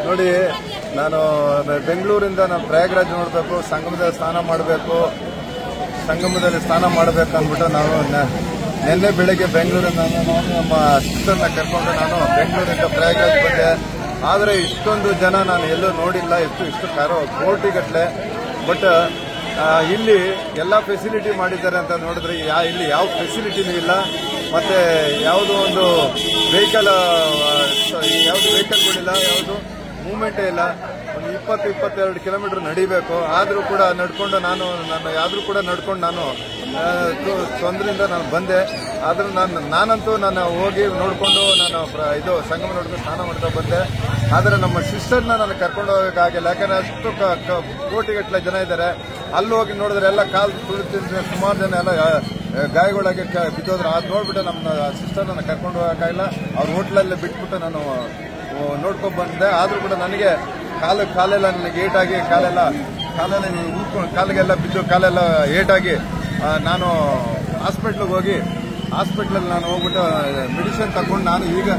ನೋಡಿ, ನಾನು ಬೆಂಗಳೂರಿಂದ ನಾನು ಪ್ರಯಾಗ್ರಾಜ್ ನೋಡಬೇಕು, ಸಂಗಮದಲ್ಲಿ ಸ್ನಾನ ಮಾಡಬೇಕು, ಸಂಗಮದಲ್ಲಿ ಸ್ನಾನ ಮಾಡಬೇಕು ಅಂದ್ಬಿಟ್ಟು ನಾವು ನಿನ್ನೆ ಬೆಳಗ್ಗೆ ಬೆಂಗಳೂರಿಂದ ನಾನು ನಮ್ಮ ಸಿಸ್ಟರ್ನ ಕರ್ಕೊಂಡು ನಾನು ಬೆಂಗಳೂರಿಂದ ಪ್ರಯಾಗ್ರಾಜ್ ಬಂದೆ. ಆದರೆ ಇಷ್ಟೊಂದು ಜನ ನಾನು ಎಲ್ಲೂ ನೋಡಿಲ್ಲ, ಇಷ್ಟು ಕೋಟಿಗಟ್ಟಲೆ. ಬಟ್ ಇಲ್ಲಿ ಎಲ್ಲ ಫೆಸಿಲಿಟಿ ಮಾಡಿದ್ದಾರೆ ಅಂತ ನೋಡಿದ್ರೆ ಇಲ್ಲಿ ಯಾವ ಫೆಸಿಲಿಟಿನೂ ಇಲ್ಲ. ಮತ್ತೆ ಯಾವುದೋ ಒಂದು ವೆಹಿಕಲ್ಗಳಿಲ್ಲ, ಯಾವುದು ಮೂವ್ಮೆಂಟೇ ಇಲ್ಲ. ಒಂದು 20-22 ಕಿಲೋಮೀಟರ್ ನಡಿಬೇಕು. ಆದರೂ ಕೂಡ ನಡ್ಕೊಂಡು ನಾನು ತೊಂದರೆಯಿಂದ ನಾನು ಬಂದೆ. ಆದರೂ ನಾನಂತೂ ಹೋಗಿ ನೋಡಿಕೊಂಡು ಇದು ಸಂಗಮ ನೋಡ್ಕೊಂಡು ಸ್ನಾನ ಮಾಡ್ತಾ ಬಂದೆ. ಆದರೆ ನಮ್ಮ ಸಿಸ್ಟರ್ನ ನಾನು ಕರ್ಕೊಂಡು ಹೋಗೋಕ್ಕಾಗಿಲ್ಲ, ಯಾಕಂದ್ರೆ ಅಷ್ಟು ಕೋಟಿಗಟ್ಟಲೆ ಜನ ಇದ್ದಾರೆ. ಅಲ್ಲಿ ಹೋಗಿ ನೋಡಿದ್ರೆ ಎಲ್ಲ ಕಾಲು ತುಳಿತಿದ್ರೆ ಸುಮಾರು ಜನ ಎಲ್ಲ ಗಾಯಗಳಾಗಿ ಬಿದ್ದೋದ್ರು. ಅದು ನೋಡ್ಬಿಟ್ಟು ನಮ್ಮ ಸಿಸ್ಟರ್ ನನ್ನ ಕರ್ಕೊಂಡು ಹೋಗೋಕ್ಕಾಗಿಲ್ಲ. ಅವ್ರ ಹೋಟ್ಲಲ್ಲೇ ಬಿಟ್ಬಿಟ್ಟು ನಾನು ನೋಡ್ಕೊಂಡು ಬಂದೆ. ಆದರೂ ಕೂಡ ನನಗೆ ಕಾಲೆಲ್ಲ ನನಗೆ ಏಟಾಗಿ ಕಾಲಿಗೆಲ್ಲ ಬಿದ್ದು ಕಾಲೆಲ್ಲ ಏಟಾಗಿ ನಾನು ಹಾಸ್ಪಿಟ್ಲಿಗೆ ಹೋಗಿ ನಾನು ಹೋಗ್ಬಿಟ್ಟು ಮೆಡಿಸಿನ್ ತಗೊಂಡು ನಾನು ಈಗ